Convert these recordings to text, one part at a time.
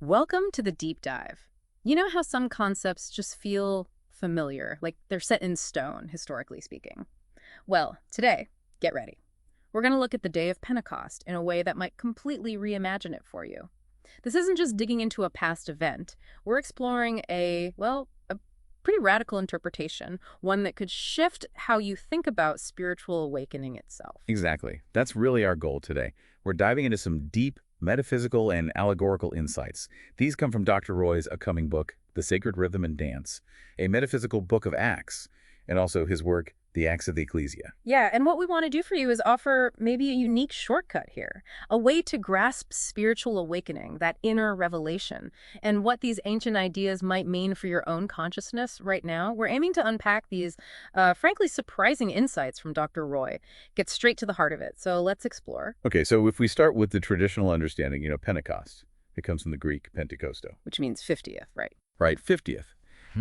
Welcome to the deep dive. You know how some concepts just feel familiar, like they're set in stone, historically speaking? Well, today, get ready. We're going to look at the day of Pentecost in a way that might completely reimagine it for you. This isn't just digging into a past event. We're exploring a pretty radical interpretation, one that could shift how you think about spiritual awakening itself. Exactly. That's really our goal today. We're diving into some deep metaphysical and allegorical insights. These come from Dr. Roy's upcoming book, The Sacred Rhythm and Dance, a metaphysical book of Acts, and also his work, The Acts of the Ekklesia. Yeah, and what we want to do for you is offer maybe a unique shortcut here, a way to grasp spiritual awakening, that inner revelation, and what these ancient ideas might mean for your own consciousness right now. We're aiming to unpack these, frankly, surprising insights from Dr. Roy, get straight to the heart of it. So let's explore. Okay, so if we start with the traditional understanding, Pentecost, it comes from the Greek Pentecosto, Which means 50th, right? right? 50th.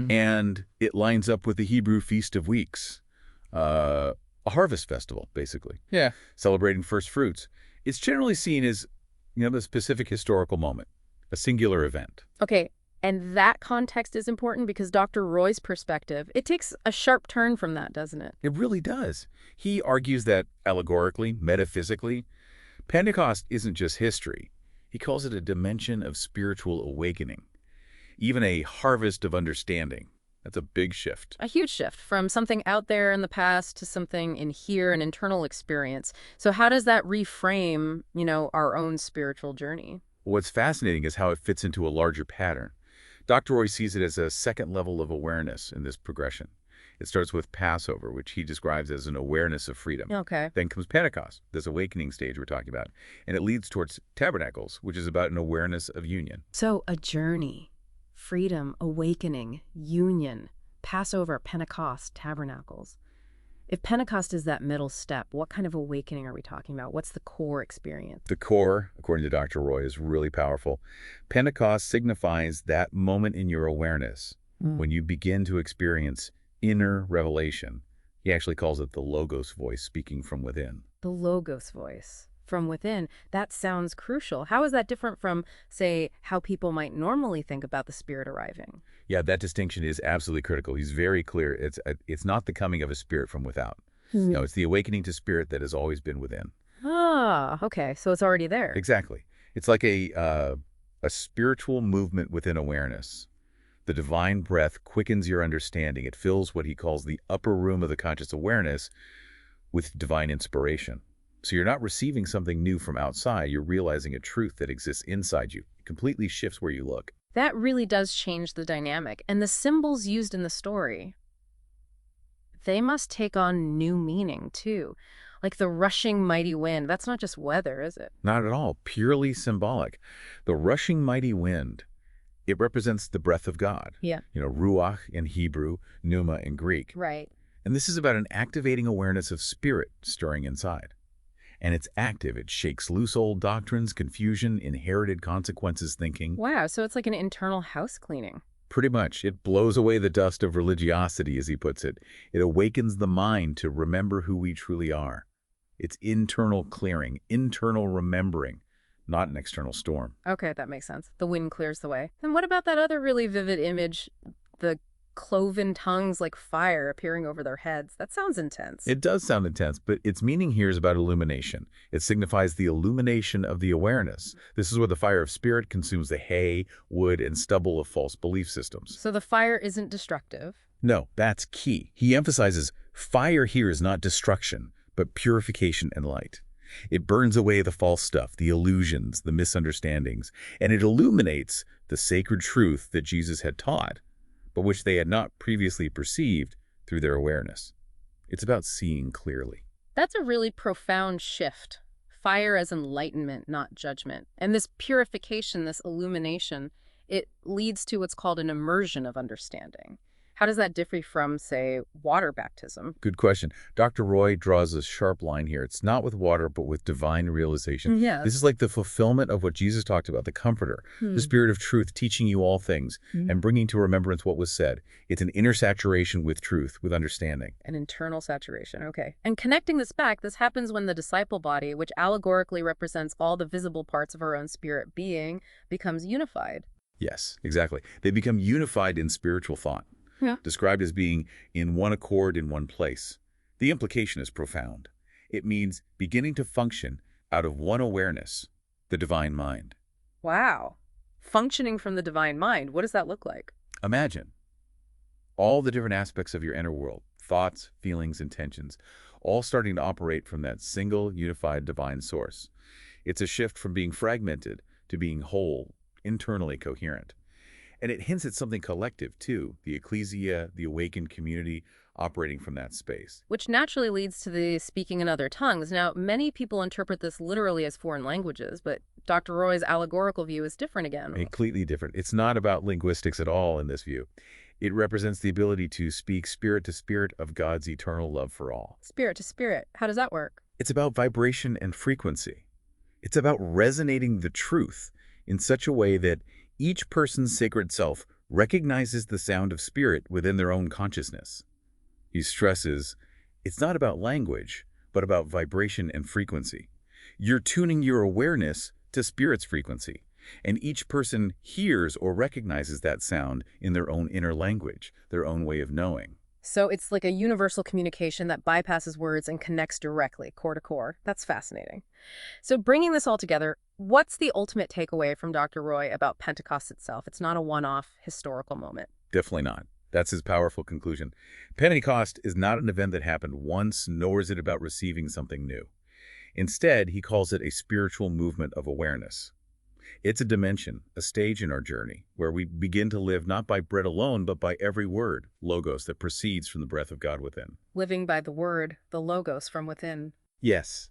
And it lines up with the Hebrew Feast of Weeks, a harvest festival, basically. Yeah. Celebrating first fruits. It's generally seen as, the specific historical moment, a singular event. Okay, and that context is important because Dr. Roy's perspective, it takes a sharp turn from that, doesn't it? It really does. He argues that allegorically, metaphysically, Pentecost isn't just history. He calls it a dimension of spiritual awakening, even a harvest of understanding. That's a big shift. A huge shift from something out there in the past to something in here, an internal experience. So how does that reframe, our own spiritual journey? What's fascinating is how it fits into a larger pattern. Dr. Roy sees it as a second level of awareness in this progression. It starts with Passover, which he describes as an awareness of freedom. Okay. Then comes Pentecost, this awakening stage we're talking about. And it leads towards Tabernacles, which is about an awareness of union. So a journey, freedom, awakening, union, Passover, Pentecost, tabernacles. If Pentecost is that middle step, what kind of awakening are we talking about? What's the core experience? The core, according to Dr. Roy, is really powerful. Pentecost signifies that moment in your awareness when you begin to experience inner revelation. He actually calls it the Logos voice speaking from within. The Logos voice from within. That sounds crucial. How is that different from, say, how people might normally think about the Spirit arriving? Yeah, that distinction is absolutely critical. He's very clear. It's not the coming of a spirit from without. No, it's the awakening to spirit that has always been within. Ah, okay. So it's already there. Exactly. It's like a spiritual movement within awareness. The divine breath quickens your understanding. It fills what he calls the upper room of the conscious awareness with divine inspiration. So you're not receiving something new from outside. You're realizing a truth that exists inside you. It completely shifts where you look. That really does change the dynamic. And the symbols used in the story, they must take on new meaning, too. Like the rushing mighty wind. That's not just weather, is it? Not at all. Purely symbolic. The rushing mighty wind, it represents the breath of God. Yeah. Ruach in Hebrew, pneuma in Greek. Right. And this is about an activating awareness of spirit stirring inside. And it's active. It shakes loose old doctrines, confusion, inherited consequences thinking. Wow, so it's like an internal house cleaning. Pretty much. It blows away the dust of religiosity, as he puts it. It awakens the mind to remember who we truly are. It's internal clearing, internal remembering, not an external storm. Okay, that makes sense. The wind clears the way. And what about that other really vivid image, the cloven tongues like fire appearing over their heads? That sounds intense. It does sound intense, but its meaning here is about illumination. It signifies the illumination of the awareness. This is where the fire of spirit consumes the hay, wood, and stubble of false belief systems. So the fire isn't destructive. No, that's key. He emphasizes fire here is not destruction, but purification and light. It burns away the false stuff, the illusions, the misunderstandings, and it illuminates the sacred truth that Jesus had taught, but which they had not previously perceived through their awareness. It's about seeing clearly. That's a really profound shift. Fire as enlightenment, not judgment. And this purification, this illumination, it leads to what's called an immersion of understanding. How does that differ from, say, water baptism? Good question. Dr. Roy draws a sharp line here. It's not with water, but with divine realization. This Yes. is like the fulfillment of what Jesus talked about, the Comforter, the Hmm. Spirit of truth teaching you all things and bringing to remembrance what was said. It's an inner saturation with truth, with understanding. An internal saturation, okay. And connecting this back, this happens when the disciple body, which allegorically represents all the visible parts of our own spirit being, becomes unified. Yes, exactly. They become unified in spiritual thought, Yeah. described as being in one accord in one place. The implication is profound. It means beginning to function out of one awareness, the divine mind. Wow. Functioning from the divine mind, what does that look like? Imagine all the different aspects of your inner world, thoughts, feelings, intentions, all starting to operate from that single, unified divine source. It's a shift from being fragmented to being whole, internally coherent. And it hints at something collective, too, the Ekklesia, the awakened community, operating from that space. Which naturally leads to the speaking in other tongues. Now, many people interpret this literally as foreign languages, but Dr. Roy's allegorical view is different again. Completely different. It's not about linguistics at all in this view. It represents the ability to speak spirit to spirit of God's eternal love for all. Spirit to spirit, how does that work? It's about vibration and frequency. It's about resonating the truth in such a way that each person's sacred self recognizes the sound of spirit within their own consciousness. He stresses, it's not about language, but about vibration and frequency. You're tuning your awareness to spirit's frequency, and each person hears or recognizes that sound in their own inner language, their own way of knowing. So it's like a universal communication that bypasses words and connects directly, core to core. That's fascinating. So bringing this all together, what's the ultimate takeaway from Dr. Roy about Pentecost itself? It's not a one-off historical moment. Definitely not. That's his powerful conclusion. Pentecost is not an event that happened once, nor is it about receiving something new. Instead, he calls it a spiritual movement of awareness. It's a dimension, a stage in our journey, where we begin to live not by bread alone, but by every word, logos, that proceeds from the breath of God within. Living by the word, the logos from within. Yes,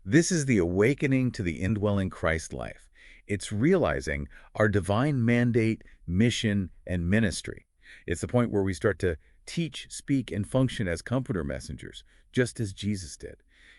this is the awakening to the indwelling Christ life. It's realizing our divine mandate, mission, and ministry. It's the point where we start to teach, speak, and function as comforter messengers, just as Jesus did.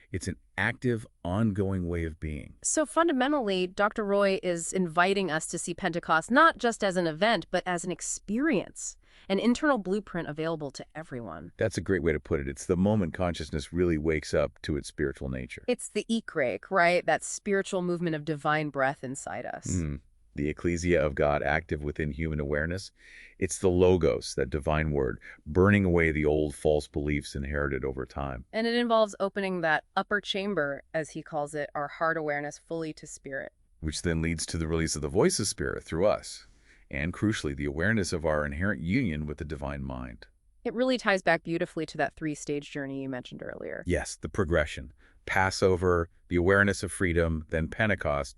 It's an active, ongoing way of being. So fundamentally, Dr. Roy is inviting us to see Pentecost not just as an event, but as an experience, an internal blueprint available to everyone. That's a great way to put it. It's the moment consciousness really wakes up to its spiritual nature. It's the Ekklesia, right? That spiritual movement of divine breath inside us. The Ekklesia of God active within human awareness. It's the logos, that divine word, burning away the old false beliefs inherited over time. And it involves opening that upper chamber, as he calls it, our heart awareness fully to spirit. Which then leads to the release of the voice of spirit through us. And crucially, the awareness of our inherent union with the divine mind. It really ties back beautifully to that three-stage journey you mentioned earlier. Yes, the progression. Passover, the awareness of freedom, then Pentecost,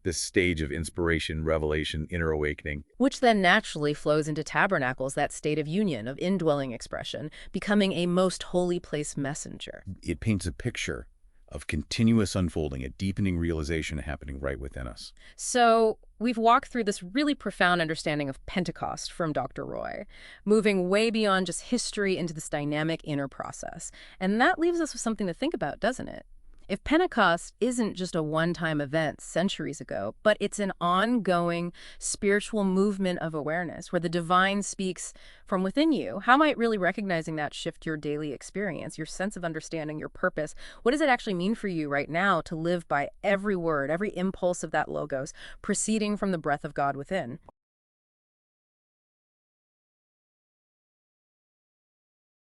this stage of inspiration, revelation, inner awakening. Which then naturally flows into tabernacles, that state of union, of indwelling expression, becoming a most holy place messenger. It paints a picture of continuous unfolding, a deepening realization happening right within us. So we've walked through this really profound understanding of Pentecost from Dr. Roy, moving way beyond just history into this dynamic inner process. And that leaves us with something to think about, doesn't it? If Pentecost isn't just a one-time event centuries ago, but it's an ongoing spiritual movement of awareness where the divine speaks from within you, how might really recognizing that shift your daily experience, your sense of understanding, your purpose? What does it actually mean for you right now to live by every word, every impulse of that logos proceeding from the breath of God within?